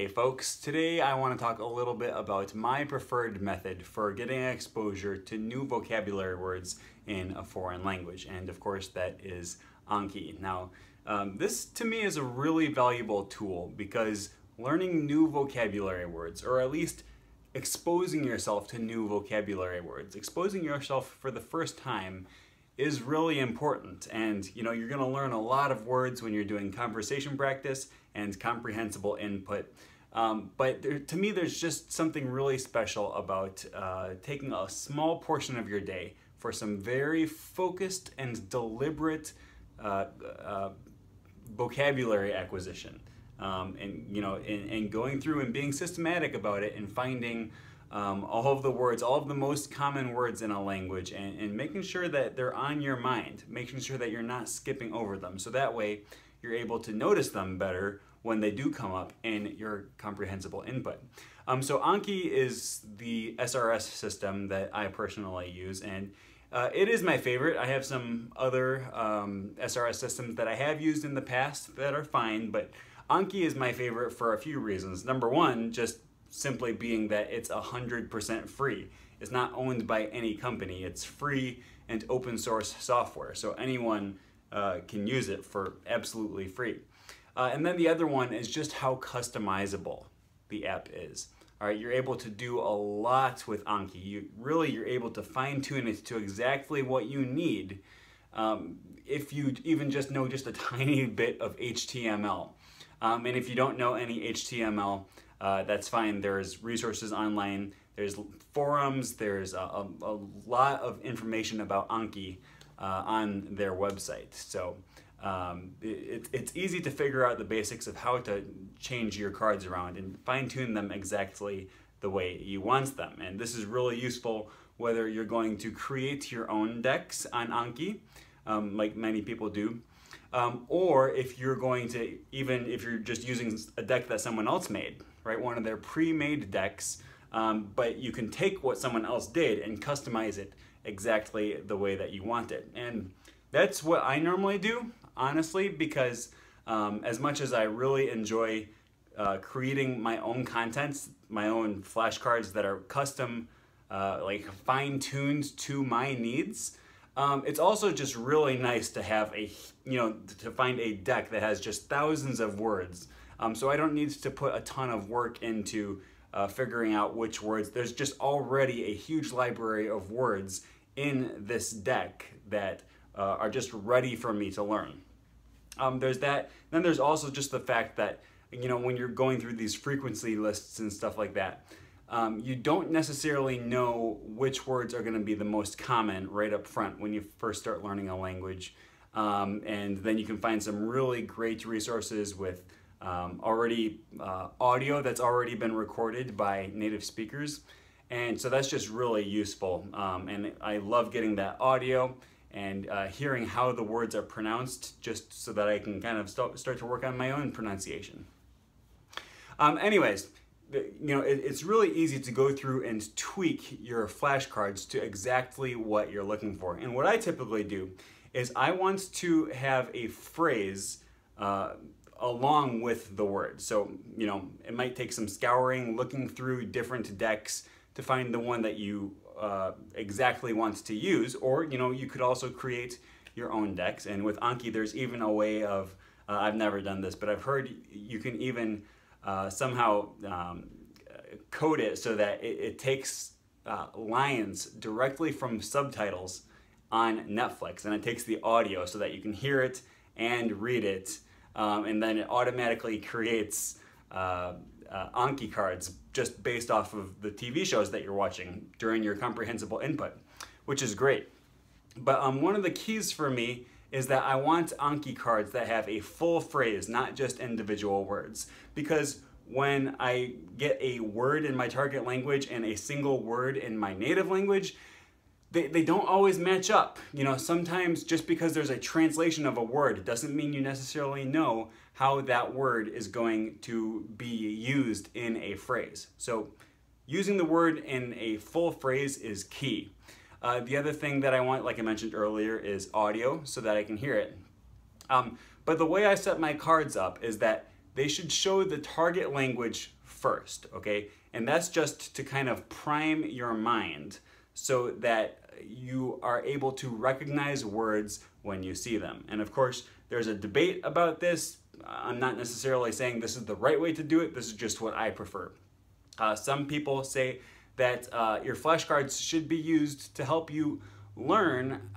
Hey folks, today I want to talk a little bit about my preferred method for getting exposure to new vocabulary words in a foreign language, and of course that is Anki. Now, this to me is a really valuable tool because learning new vocabulary words, or at least exposing yourself to new vocabulary words, exposing yourself for the first time is really important. And you're going to learn a lot of words when you're doing conversation practice and comprehensible input. But to me, there's just something really special about taking a small portion of your day for some very focused and deliberate vocabulary acquisition. And going through and being systematic about it and finding all of the words, all of the most common words in a language, and making sure that they're on your mind, making sure that you're not skipping over them. So that way you're able to notice them better when they do come up in your comprehensible input. So Anki is the SRS system that I personally use, and it is my favorite. I have some other SRS systems that I have used in the past that are fine, but Anki is my favorite for a few reasons. Number one, just simply being that it's 100% free. It's not owned by any company. It's free and open source software, so anyone can use it for absolutely free. And then the other one is just how customizable the app is. All right, you're able to do a lot with Anki. You're able to fine-tune it to exactly what you need if you even just know just a tiny bit of HTML. And if you don't know any HTML, that's fine. There's resources online, there's forums, there's a lot of information about Anki on their website. So it's easy to figure out the basics of how to change your cards around and fine-tune them exactly the way you want them. And this is really useful whether you're going to create your own decks on Anki, like many people do, or if you're going to, even if you're just using a deck that someone else made, right, one of their pre-made decks, but you can take what someone else did and customize it exactly the way that you want it. And that's what I normally do, honestly, because as much as I really enjoy creating my own contents, my own flashcards that are custom, like fine-tuned to my needs, it's also just really nice to have to find a deck that has just thousands of words. So I don't need to put a ton of work into figuring out which words. There's just already a huge library of words in this deck that are just ready for me to learn. There's that. Then there's also just the fact that, when you're going through these frequency lists and stuff like that, you don't necessarily know which words are going to be the most common right up front when you first start learning a language. And then you can find some really great resources with audio that's already been recorded by native speakers. And so that's just really useful. And I love getting that audio and hearing how the words are pronounced, just so that I can kind of start to work on my own pronunciation. Anyways, it's really easy to go through and tweak your flashcards to exactly what you're looking for. And what I typically do is I want to have a phrase along with the word. So, it might take some scouring, looking through different decks to find the one that you exactly want to use, or you could also create your own decks. And with Anki, there's even a way of, I've never done this, but I've heard you can even somehow code it so that it takes lines directly from subtitles on Netflix, and it takes the audio so that you can hear it and read it, and then it automatically creates Anki cards just based off of the TV shows that you're watching during your comprehensible input, which is great. But one of the keys for me is that I want Anki cards that have a full phrase, not just individual words. Because when I get a word in my target language and a single word in my native language, they don't always match up. Sometimes just because there's a translation of a word doesn't mean you necessarily know how that word is going to be used in a phrase. So using the word in a full phrase is key. The other thing that I want, like I mentioned earlier, is audio so that I can hear it. But the way I set my cards up is that they should show the target language first, okay? And that's just to kind of prime your mind so that you are able to recognize words when you see them. And of course, there's a debate about this. I'm not necessarily saying this is the right way to do it. This is just what I prefer. Some people say that your flashcards should be used to help you learn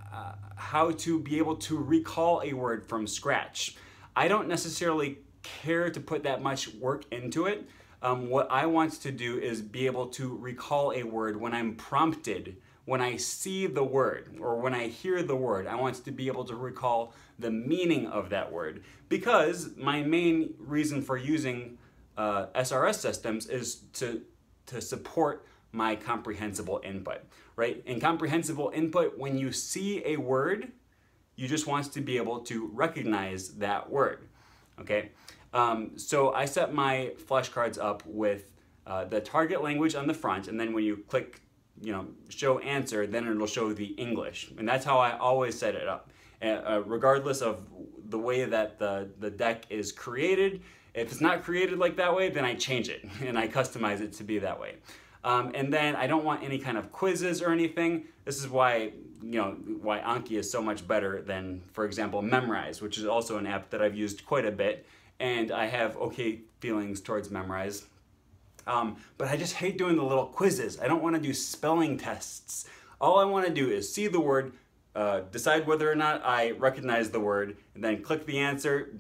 how to be able to recall a word from scratch. I don't necessarily care to put that much work into it. What I want to do is be able to recall a word when I'm prompted, when I see the word or when I hear the word. I want to be able to recall the meaning of that word, because my main reason for using SRS systems is to support my comprehensible input, right? In comprehensible input, when you see a word, you just want to be able to recognize that word, okay? So I set my flashcards up with the target language on the front, and then when you click, show answer, then it'll show the English. And that's how I always set it up. Regardless of the way that the deck is created. If it's not created like that way, then I change it and I customize it to be that way. And then I don't want any kind of quizzes or anything. This is why, why Anki is so much better than, for example, Memrise, which is also an app that I've used quite a bit, and I have okay feelings towards Memrise. But I just hate doing the little quizzes. I don't want to do spelling tests. All I want to do is see the word, decide whether or not I recognize the word, and then click the answer,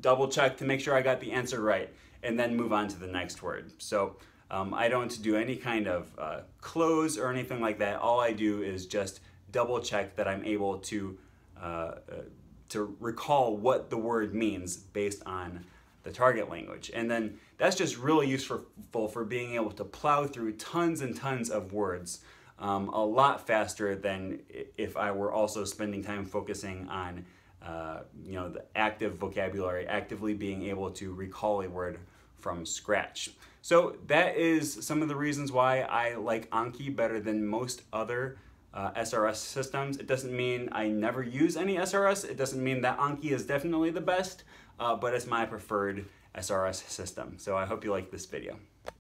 double check to make sure I got the answer right, and then move on to the next word. So I don't do any kind of close or anything like that. All I do is just double check that I'm able to recall what the word means based on the target language. And then that's just really useful for being able to plow through tons and tons of words a lot faster than if I were also spending time focusing on the active vocabulary, actively being able to recall a word from scratch. So that is some of the reasons why I like Anki better than most other SRS systems. It doesn't mean I never use any SRS. It doesn't mean that Anki is definitely the best, but it's my preferred SRS system. So I hope you like this video.